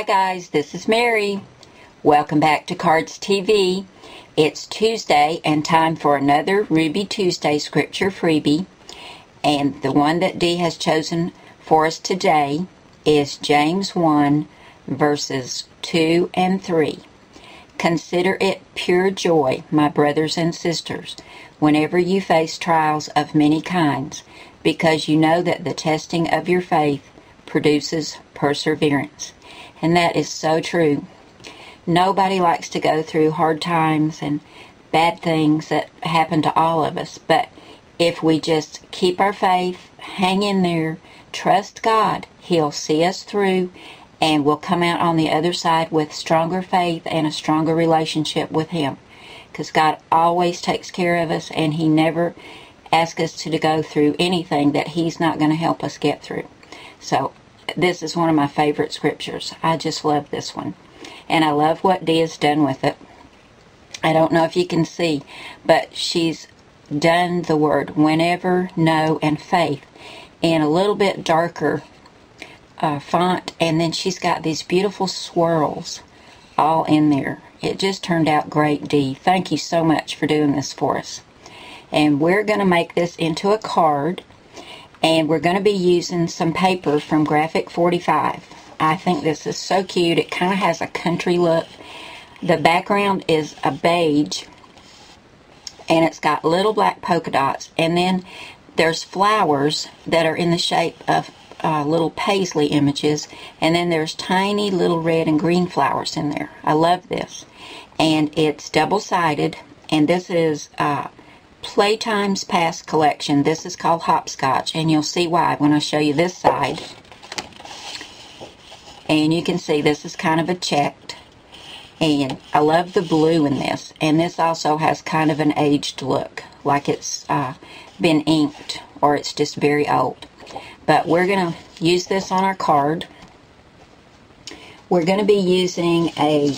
Hi guys, this is Mary. Welcome back to Cardz TV. It's Tuesday and time for another Ruby Tuesday scripture freebie. And the one that Dee has chosen for us today is James 1 verses 2 and 3. Consider it pure joy, my brothers and sisters, whenever you face trials of many kinds, because you know that the testing of your faith produces perseverance. And that is so true. Nobody likes to go through hard times and bad things that happen to all of us. But if we just keep our faith, hang in there, trust God, He'll see us through, and we'll come out on the other side with stronger faith and a stronger relationship with Him. Because God always takes care of us, and He never asks us to go through anything that He's not going to help us get through. So this is one of my favorite scriptures. I just love this one. And I love what Dee has done with it. I don't know if you can see, but she's done the word whenever, no, and faith in a little bit darker font. And then she's got these beautiful swirls all in there. It just turned out great, Dee. Thank you so much for doing this for us. And we're going to make this into a card. And we're going to be using some paper from Graphic 45. I think this is so cute. It kind of has a country look. The background is a beige. And it's got little black polka dots. And then there's flowers that are in the shape of little paisley images. And then there's tiny little red and green flowers in there. I love this. And it's double-sided. And this is Playtime's Past collection. This is called Hopscotch, and you'll see why when I show you this side. And you can see this is kind of a checked, and I love the blue in this. And this also has kind of an aged look, like it's been inked or it's just very old. But we're going to use this on our card. We're going to be using a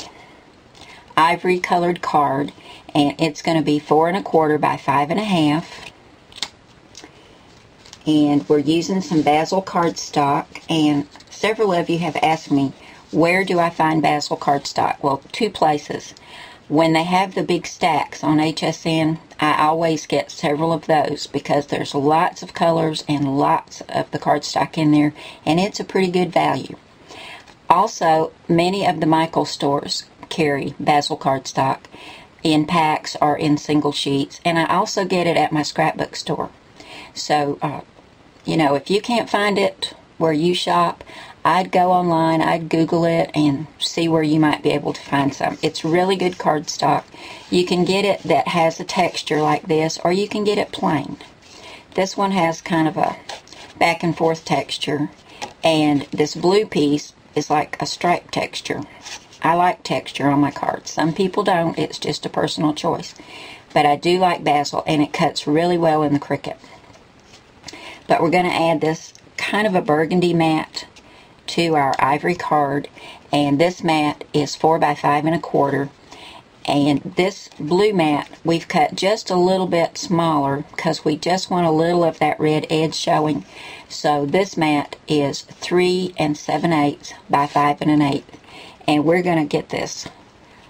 ivory colored card, and it's going to be 4 1/4 by 5 1/2. And we're using some Basil cardstock, and several of you have asked me, where do I find Basil cardstock? Well, 2 places. When they have the big stacks on HSN, I always get several of those because there's lots of colors and lots of the cardstock in there, and it's a pretty good value. Also, many of the Michaels stores carry Basil cardstock in packs or in single sheets, and I also get it at my scrapbook store. So, you know, if you can't find it where you shop, I'd go online, I'd Google it, and see where you might be able to find some. It's really good cardstock. You can get it that has a texture like this, or you can get it plain. This one has kind of a back and forth texture, and this blue piece is like a stripe texture. I like texture on my cards. Some people don't. It's just a personal choice. But I do like Basil, and it cuts really well in the Cricut. But we're going to add this kind of a burgundy matte to our ivory card. And this matte is 4 by 5 1/4. And this blue matte we've cut just a little bit smaller because we just want a little of that red edge showing. So this matte is 3 7/8 by 5 1/8. And we're going to get this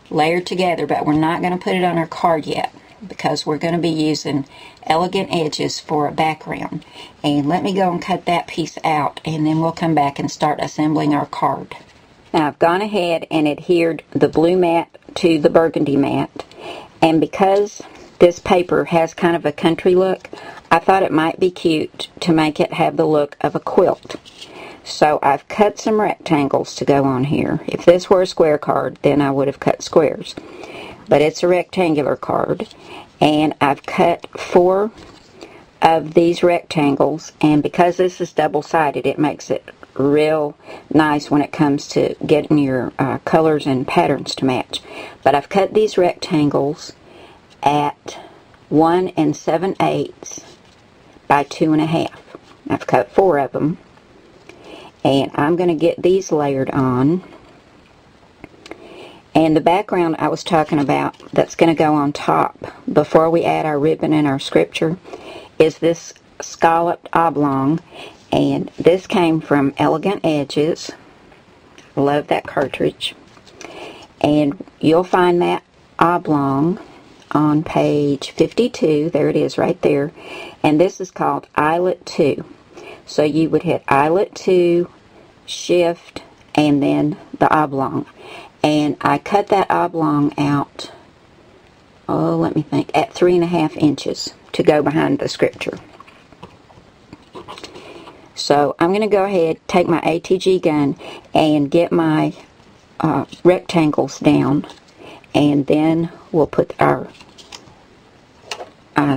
layered together, but we're not going to put it on our card yet because we're going to be using elegant edges for a background. And let me go and cut that piece out, and then we'll come back and start assembling our card. Now I've gone ahead and adhered the blue matte to the burgundy matte, and because this paper has kind of a country look, I thought it might be cute to make it have the look of a quilt. So I've cut some rectangles to go on here. If this were a square card, then I would have cut squares. But it's a rectangular card. And I've cut 4 of these rectangles. And because this is double-sided, it makes it real nice when it comes to getting your colors and patterns to match. But I've cut these rectangles at 1 7/8 by 2 1/2. I've cut 4 of them. And I'm going to get these layered on. And the background I was talking about that's going to go on top before we add our ribbon and our scripture is this scalloped oblong. And this came from Elegant Edges. Love that cartridge. And you'll find that oblong on page 52. There it is right there. And this is called eyelet 2. So you would hit eyelet 2, shift, and then the oblong. And I cut that oblong out, let me think, at 3.5 inches to go behind the scripture. So I'm going to go ahead, take my ATG gun, and get my rectangles down, and then we'll put our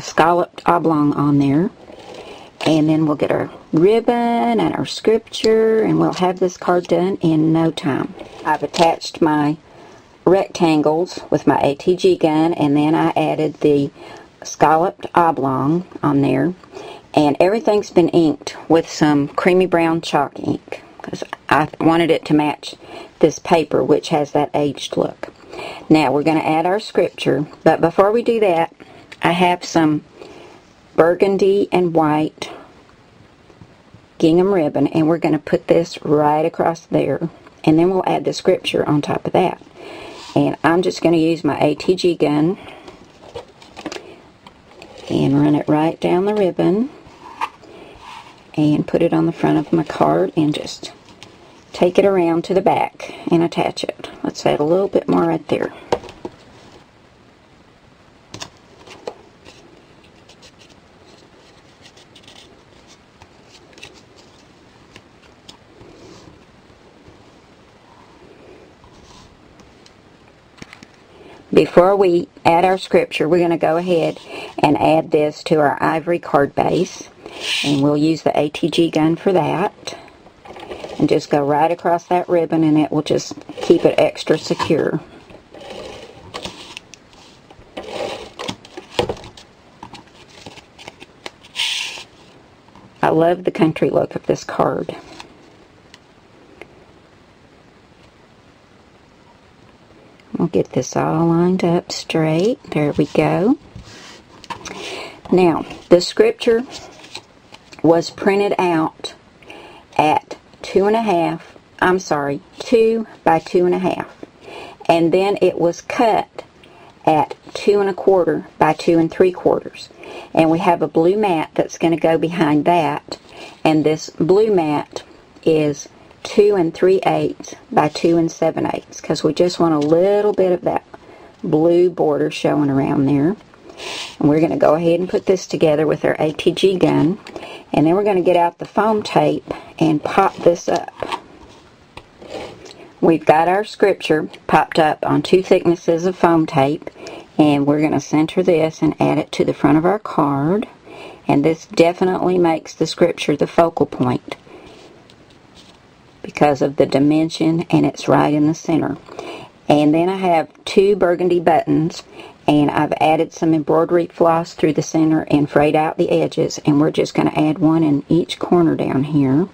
scalloped oblong on there, and then we'll get our ribbon and our scripture, and we'll have this card done in no time. I've attached my rectangles with my ATG gun, and then I added the scalloped oblong on there, and everything's been inked with some creamy brown chalk ink because I wanted it to match this paper, which has that aged look. Now we're going to add our scripture, but before we do that, I have some burgundy and white gingham ribbon, and we're going to put this right across there, and then we'll add the scripture on top of that. And I'm just going to use my ATG gun and run it right down the ribbon and put it on the front of my card and just take it around to the back and attach it. Let's add a little bit more right there. Before we add our scripture, we're going to go ahead and add this to our ivory card base, and we'll use the ATG gun for that, and just go right across that ribbon, and it will just keep it extra secure. I love the country look of this card. We'll get this all lined up straight. There we go. Now, the scripture was printed out at 2 by 2.5. And then it was cut at 2 1/4 by 2 3/4. And we have a blue mat that's going to go behind that. And this blue mat is 2 3/8 by 2 7/8, because we just want a little bit of that blue border showing around there. And we're going to go ahead and put this together with our ATG gun, and then we're going to get out the foam tape and pop this up. We've got our scripture popped up on 2 thicknesses of foam tape, and we're going to center this and add it to the front of our card. And this definitely makes the scripture the focal point because of the dimension, and it's right in the center. And then I have 2 burgundy buttons, and I've added some embroidery floss through the center and frayed out the edges, and we're just going to add one in each corner down here,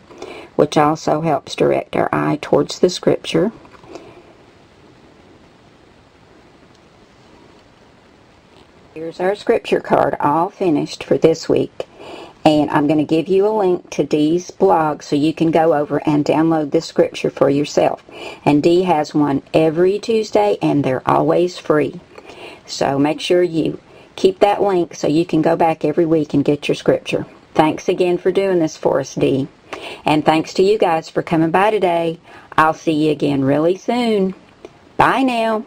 which also helps direct our eye towards the scripture. Here's our scripture card all finished for this week. And I'm going to give you a link to Dee's blog so you can go over and download this scripture for yourself. And Dee has one every Tuesday, and they're always free. So make sure you keep that link so you can go back every week and get your scripture. Thanks again for doing this for us, Dee. And thanks to you guys for coming by today. I'll see you again really soon. Bye now.